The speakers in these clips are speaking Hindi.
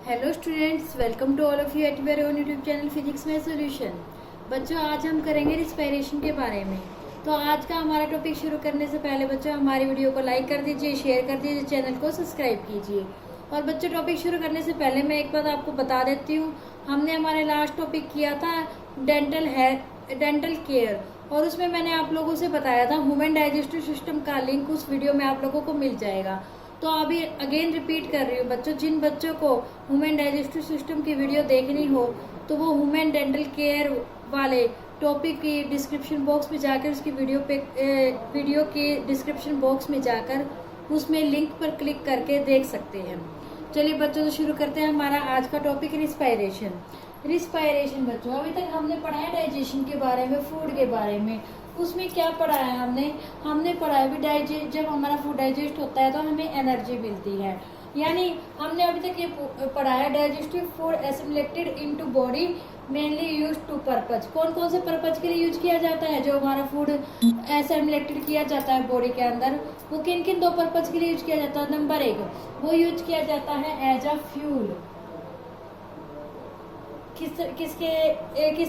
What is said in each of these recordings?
Hello students, welcome to all of you at your own YouTube channel physics में सॉल्यूशन। बच्चों, आज हम करेंगे रिस्पायरेशन के बारे में। तो आज का हमारा टॉपिक शुरू करने से पहले बच्चों हमारी वीडियो को लाइक कर दीजिए, शेयर कर दीजिए, चैनल को सब्सक्राइब कीजिए। और बच्चों, टॉपिक शुरू करने से पहले मैं एक बात आपको बता देती हूँ। हमने हमारे लास्ट टॉपिक किया था डेंटल केयर, और उसमें मैंने आप लोगों से बताया था ह्यूमन डाइजेस्टिव सिस्टम का लिंक उस वीडियो में आप लोगों को मिल जाएगा। तो अभी अगेन रिपीट कर रही हूँ बच्चों, जिन बच्चों को ह्यूमन डाइजेस्टिव सिस्टम की वीडियो देखनी हो तो वो ह्यूमन डेंटल केयर वाले टॉपिक की डिस्क्रिप्शन बॉक्स में जाकर उसकी वीडियो के डिस्क्रिप्शन बॉक्स में जाकर उसमें लिंक पर क्लिक करके देख सकते हैं। चलिए बच्चों, तो शुरू करते हैं हमारा आज का टॉपिक रिस्पायरेशन बच्चों, अभी तक हमने पढ़ा है डाइजेशन के बारे में, फूड के बारे में। उसमें क्या पढ़ा है हमने पढ़ा है जब हमारा फूड डाइजेस्ट होता है तो हमें एनर्जी मिलती है। यानी हमने अभी तक ये पढ़ा है digestive food assimilated into body mainly use to purpose. कौन कौन से पर्पज के लिए यूज किया जाता है? जो हमारा फूड एसिमिलेटेड किया जाता है बॉडी के अंदर, वो किन किन दो पर्पज के लिए यूज किया जाता है? नंबर 1, वो यूज किया जाता है एज अ फ्यूल। किस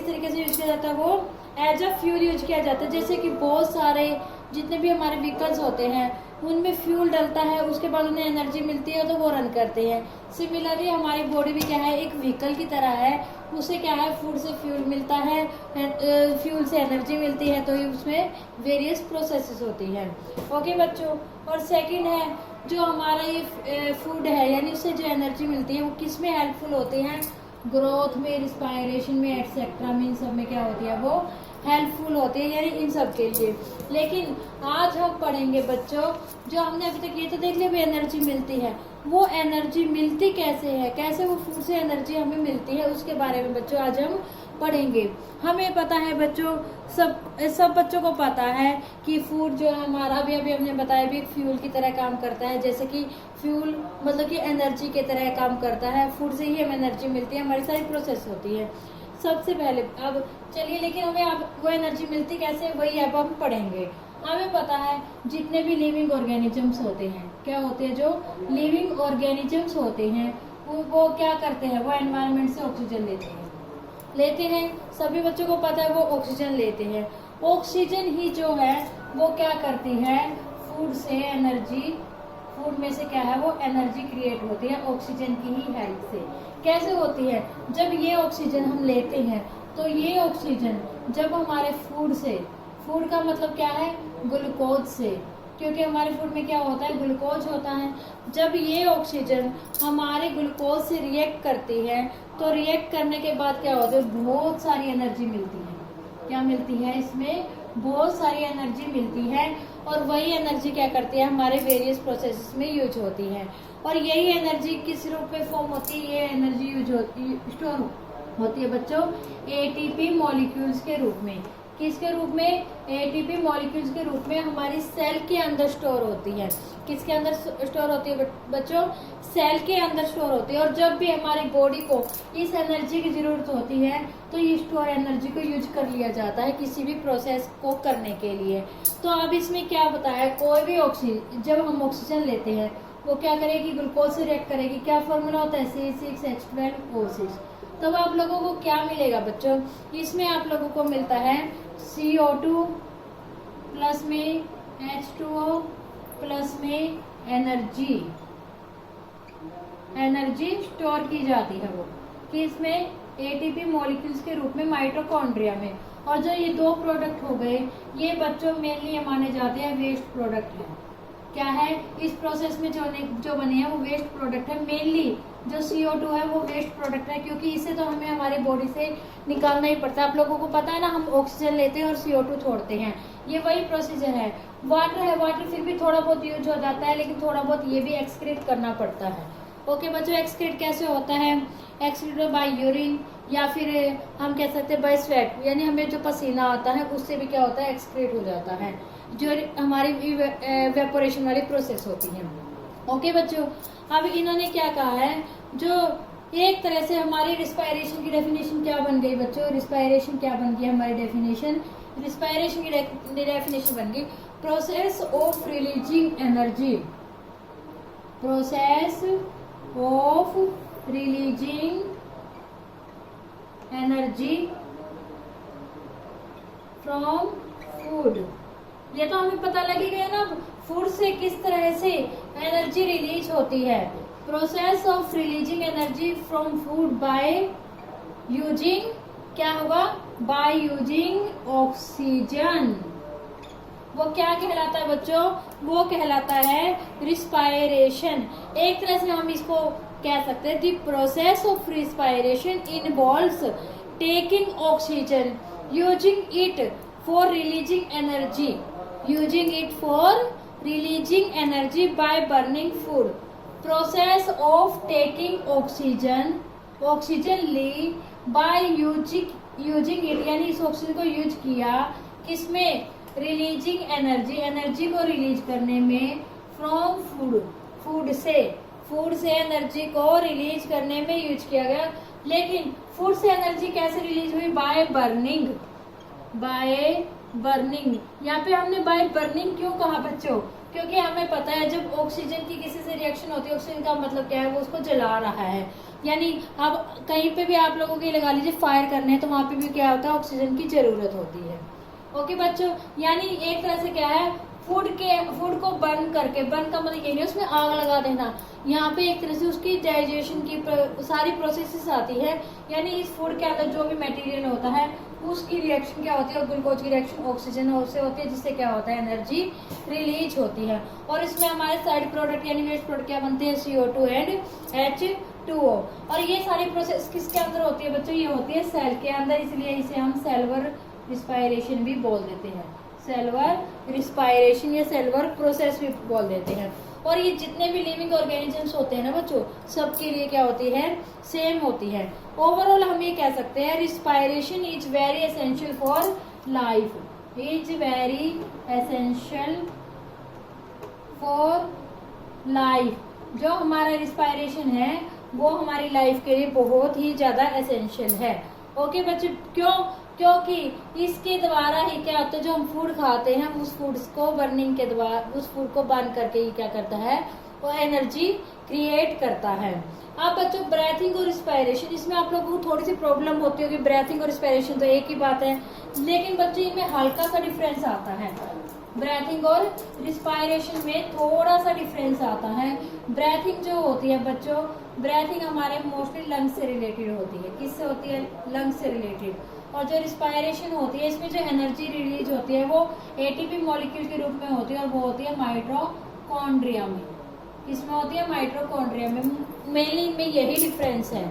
तरीके से यूज किया जाता है? वो एज अ फ्यूल यूज किया जाता है। जैसे कि बहुत सारे जितने भी हमारे व्हीकल्स होते हैं उनमें फ्यूल डलता है, उसके बाद उन्हें एनर्जी मिलती है तो वो रन करते हैं। सिमिलरली हमारी बॉडी भी क्या है, एक व्हीकल की तरह है। उसे क्या है, फूड से फ्यूल मिलता है, फ्यूल से एनर्जी मिलती है, तो उसमें वेरियस प्रोसेसेस होती है। ओके बच्चों, और सेकंड है जो हमारा ये फूड है, यानी उससे जो एनर्जी मिलती है वो किस में हेल्पफुल होते हैं? ग्रोथ में, रिस्पायरेशन में, एक्सेट्रा में, इन सब में क्या होती है? वो हेल्पफुल होती है, यानी इन सब के लिए। लेकिन आज हम पढ़ेंगे बच्चों, जो हमने अभी तक ये तो देख लिया भी एनर्जी मिलती है, वो एनर्जी मिलती कैसे है, कैसे वो फूड से एनर्जी हमें मिलती है, उसके बारे में बच्चों आज हम पढ़ेंगे। हमें पता है बच्चों, सब बच्चों को पता है कि फूड जो है हमारा, अभी हमने बताया भी, फ्यूल की तरह काम करता है। जैसे कि फ्यूल मतलब कि एनर्जी की तरह काम करता है, फूड से ही हमें एनर्जी मिलती है, हमारी सारी प्रोसेस होती है। सबसे पहले अब चलिए, लेकिन हमें अब वो एनर्जी मिलती कैसे, वही अब हम पढ़ेंगे। हमें पता है जितने भी लिविंग ऑर्गेनिजम्स होते हैं, क्या होते हैं? जो लिविंग ऑर्गेनिजम्स होते हैं वो क्या करते हैं? वो एनवायरनमेंट से ऑक्सीजन लेते हैं। सभी बच्चों को पता है वो ऑक्सीजन लेते हैं। ऑक्सीजन ही जो है वो क्या करती है? फूड से एनर्जी, फूड में से क्या है, वो एनर्जी क्रिएट होती है ऑक्सीजन की ही हेल्प से। कैसे होती है? जब ये ऑक्सीजन हम लेते हैं तो ये ऑक्सीजन जब हमारे फूड से, फूड का मतलब क्या है? ग्लूकोज से, क्योंकि हमारे फूड में क्या होता है? ग्लूकोज होता है। जब ये ऑक्सीजन हमारे ग्लूकोज से रिएक्ट करती है तो रिएक्ट करने के बाद क्या होता है? बहुत सारी एनर्जी मिलती है। क्या मिलती है? इसमें बहुत सारी एनर्जी मिलती है, और वही एनर्जी क्या करती है? हमारे वेरियस प्रोसेसेस में यूज होती है। और यही एनर्जी किस रूप में फॉर्म होती है? ये एनर्जी यूज होती, स्टोर होती है बच्चों एटीपी मॉलिक्यूल्स के रूप में। किसके रूप में? एटीपी मॉलिक्यूल्स के रूप में हमारी सेल के अंदर स्टोर होती है। किसके अंदर स्टोर होती है बच्चों? सेल के अंदर स्टोर होती है। और जब भी हमारी बॉडी को इस एनर्जी की जरूरत होती है तो ये स्टोर एनर्जी को यूज कर लिया जाता है किसी भी प्रोसेस को करने के लिए। तो अब इसमें क्या बताया, कोई भी ऑक्सीजन, जब हम ऑक्सीजन लेते हैं वो क्या करेगी? ग्लूकोज से रिएक्ट करेगी। क्या फॉर्मूला होता है? C6H12O6। तब आप लोगों को क्या मिलेगा बच्चों? इसमें आप लोगों को मिलता है CO2 प्लस में H2O प्लस में एनर्जी स्टोर की जाती है वो कि इसमें एटीपी मॉलिक्यूल्स के रूप में माइटोकॉन्ड्रिया में। और जो ये दो प्रोडक्ट हो गए, ये बच्चों मेनली माने जाते हैं वेस्ट प्रोडक्ट है। क्या है? इस प्रोसेस में जो बने हैं वो वेस्ट प्रोडक्ट है। मेनली जो CO2 है वो वेस्ट प्रोडक्ट है, क्योंकि इसे तो हमें हमारी बॉडी से निकालना ही पड़ता है। आप लोगों को पता है ना, हम ऑक्सीजन लेते हैं और CO2 छोड़ते हैं, ये वही प्रोसीजर है। वाटर है, वाटर फिर भी थोड़ा बहुत यूज हो जाता है, लेकिन थोड़ा बहुत ये भी एक्सक्रीट करना पड़ता है। ओके बच्चों, एक्सक्रीट कैसे होता है? एक्सक्रीट बाय यूरिन, या फिर हम कह सकते हैं बाय स्वेट, यानी हमें जो पसीना आता है उससे भी क्या होता है? एक्सक्रीट हो जाता है, जो हमारी वेपोरेशन वाली प्रोसेस होती है। ओके बच्चों, अब इन्होंने क्या कहा है, जो एक तरह से हमारी रिस्पायरेशन की डेफिनेशन क्या बन गई बच्चों? रिस्पायरेशन क्या बन गई हमारी डेफिनेशन? रिस्पायरेशन की डेफिनेशन बन गई process of releasing energy, process of releasing energy from food. ये तो हमें पता लग ही गया ना, फूड से किस तरह से एनर्जी रिलीज होती है। Process of releasing energy from food by using, क्या होगा, बाय यूजिंग ऑक्सीजन। वो क्या कहलाता है बच्चों, वो कहलाता है रिस्पायरेशन। एक तरह से हम इसको कह सकते हैं, the process of respiration involves taking oxygen using it for releasing energy, using it for releasing energy by burning food. Process of taking oxygen, oxygen ली बाय यूजिंग इट, यानी इस ऑक्सीजन को यूज किया किसमें, रिलीजिंग एनर्जी, एनर्जी को रिलीज करने में, फ्रॉम फूड, फूड से एनर्जी को रिलीज करने में यूज किया गया। लेकिन फूड से एनर्जी कैसे रिलीज हुई, बाय बर्निंग, बाय बर्निंग। यहाँ पे हमने बाय बर्निंग क्यों कहा बच्चों, क्योंकि हमें पता है जब ऑक्सीजन की किसी से रिएक्शन होती है, ऑक्सीजन का मतलब क्या है, वो उसको जला रहा है। यानी अब कहीं पे भी आप लोगों के लगा लीजिए फायर करने हैं, तो वहां पे भी क्या होता है, ऑक्सीजन की जरूरत होती है। ओके बच्चों, यानी एक तरह से क्या है, फूड को बर्न करके, बर्न का मतलब ये नहीं उसमें आग लगा देना, यहाँ पे एक तरह से उसकी डाइजेशन की सारी प्रोसेसेस आती है। यानी इस फूड के अंदर जो भी मटेरियल होता है उसकी रिएक्शन क्या होती है, ग्लूकोज की रिएक्शन ऑक्सीजन से होती है, जिससे क्या होता है, एनर्जी रिलीज होती है। और इसमें हमारे साइड प्रोडक्ट यानी वेस्ट प्रोडक्ट क्या बनते हैं, CO2 एंड H2O। और ये सारी प्रोसेस किसके अंदर होती है बच्चों, ये होती है सेल के अंदर, इसलिए इसे हम सेलुलर रिस्पायरेशन भी बोल देते हैं, सेलुलर रिस्पायरेशन या सेलुलर प्रोसेस भी बोल देते हैं। और ये जितने भी लिविंग ऑर्गेनिजम्स होते हैं ना बच्चों, सबके लिए क्या होती है, सेम होती है। ओवरऑल हम ये कह सकते हैं, respiration is very essential for life, is very essential for life. जो हमारा रिस्पायरेशन है वो हमारी लाइफ के लिए बहुत ही ज्यादा एसेंशियल है। ओके बच्चों, क्योंकि इसके द्वारा ही क्या होता है, जो हम फूड खाते हैं उस फूड को बर्निंग के द्वारा, उस फूड को बर्न करके ही क्या करता है, वो एनर्जी क्रिएट करता है। अब बच्चों ब्रेथिंग और रिस्पायरेशन, इसमें आप लोगों को थोड़ी सी प्रॉब्लम होती होगी। ब्रेथिंग और रिस्पायरेशन तो एक ही बात है, लेकिन बच्चों इनमें हल्का सा डिफरेंस आता है। ब्रेथिंग और रिस्पायरेशन में थोड़ा सा डिफरेंस आता है। ब्रेथिंग जो होती है बच्चों, ब्रेथिंग हमारे मोस्टली लंग्स से रिलेटेड होती है। किससे होती है, लंग्स से रिलेटेड। और जो रिस्पायरेशन होती है, इसमें जो एनर्जी रिलीज होती है वो ATP मॉलिक्यूल के रूप में होती है, और वो होती है माइटोकॉन्ड्रिया में। इसमें होती है माइटोकॉन्ड्रिया में। मेनली इनमें यही डिफरेंस है।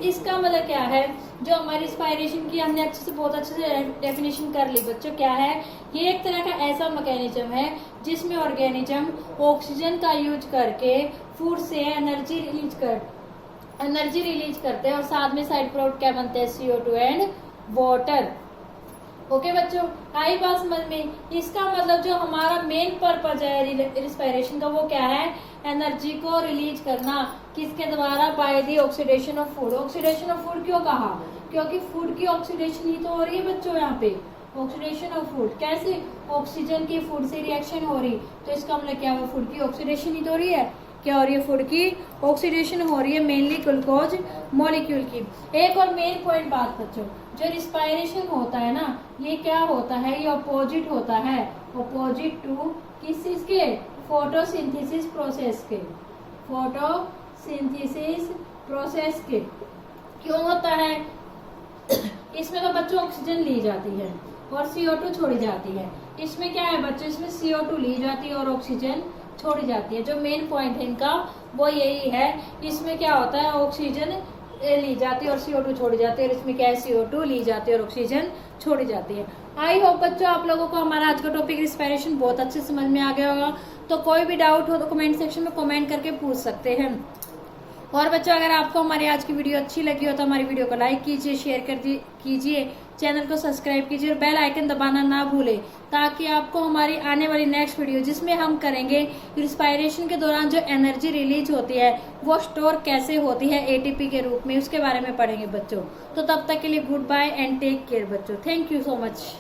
इसका मतलब क्या है, जो हमारी रिस्पायरेशन की हमने बहुत अच्छे से डेफिनेशन कर ली बच्चों। क्या है, ये एक तरह का ऐसा मैकेनिज्म है जिसमें ऑर्गेनिज्म ऑक्सीजन का यूज करके फूड से एनर्जी रिलीज करते हैं, और साथ में साइड प्रोडक्ट क्या बनते हैं, CO2 एंड वाटर। ओके बच्चों, आई बात समझ में। इसका मतलब जो हमारा मेन पर्पज है रिस्पायरेशन का, वो क्या है, एनर्जी को रिलीज करना। किसके द्वारा, by the oxidation of food. Oxidation of food क्यों कहा, क्योंकि फूड की ऑक्सीडेशन ही तो हो रही है बच्चों। यहाँ पे ऑक्सीडेशन ऑफ फूड कैसे, ऑक्सीजन की फूड से रिएक्शन हो रही, तो इसका मतलब क्या हुआ, फूड की ऑक्सीडेशन ही तो हो रही है। क्या हो रही है, फूड की ऑक्सीडेशन हो रही है, मेनली ग्लूकोज मॉलिक्यूल की। एक और मेन पॉइंट बात बच्चों, जो रिस्पायरेशन होता है ना, ये क्या होता है, ये अपोजिट होता है, अपोजिट टू किस चीज के, फोटोसिंथेसिस प्रोसेस के, फोटोसिंथेसिस प्रोसेस के। क्यों होता है, इसमें तो बच्चों ऑक्सीजन ली जाती है और CO2 छोड़ी जाती है। इसमें क्या है बच्चों, इसमें CO2 ली जाती है और ऑक्सीजन छोड़ी जाती है। जो मेन पॉइंट है इनका वो यही है। इसमें क्या होता है, ऑक्सीजन ली जाती है और CO2 छोड़ी जाती है, और इसमें क्या है, CO2 ली जाती है और ऑक्सीजन छोड़ी जाती है। आई होप बच्चों आप लोगों को हमारा आज का टॉपिक रिस्पायरेशन बहुत अच्छे समझ में आ गया होगा। तो कोई भी डाउट हो तो कमेंट सेक्शन में कमेंट करके पूछ सकते हैं। और बच्चों अगर आपको हमारी आज की वीडियो अच्छी लगी हो तो हमारी वीडियो को लाइक कीजिए, शेयर कीजिए, चैनल को सब्सक्राइब कीजिए और बेल आइकन दबाना ना भूलें, ताकि आपको हमारी आने वाली नेक्स्ट वीडियो जिसमें हम करेंगे रिस्पायरेशन के दौरान जो एनर्जी रिलीज होती है वो स्टोर कैसे होती है ATP के रूप में, उसके बारे में पढ़ेंगे बच्चों। तो तब तक के लिए good bye and take care बच्चों। Thank you so much.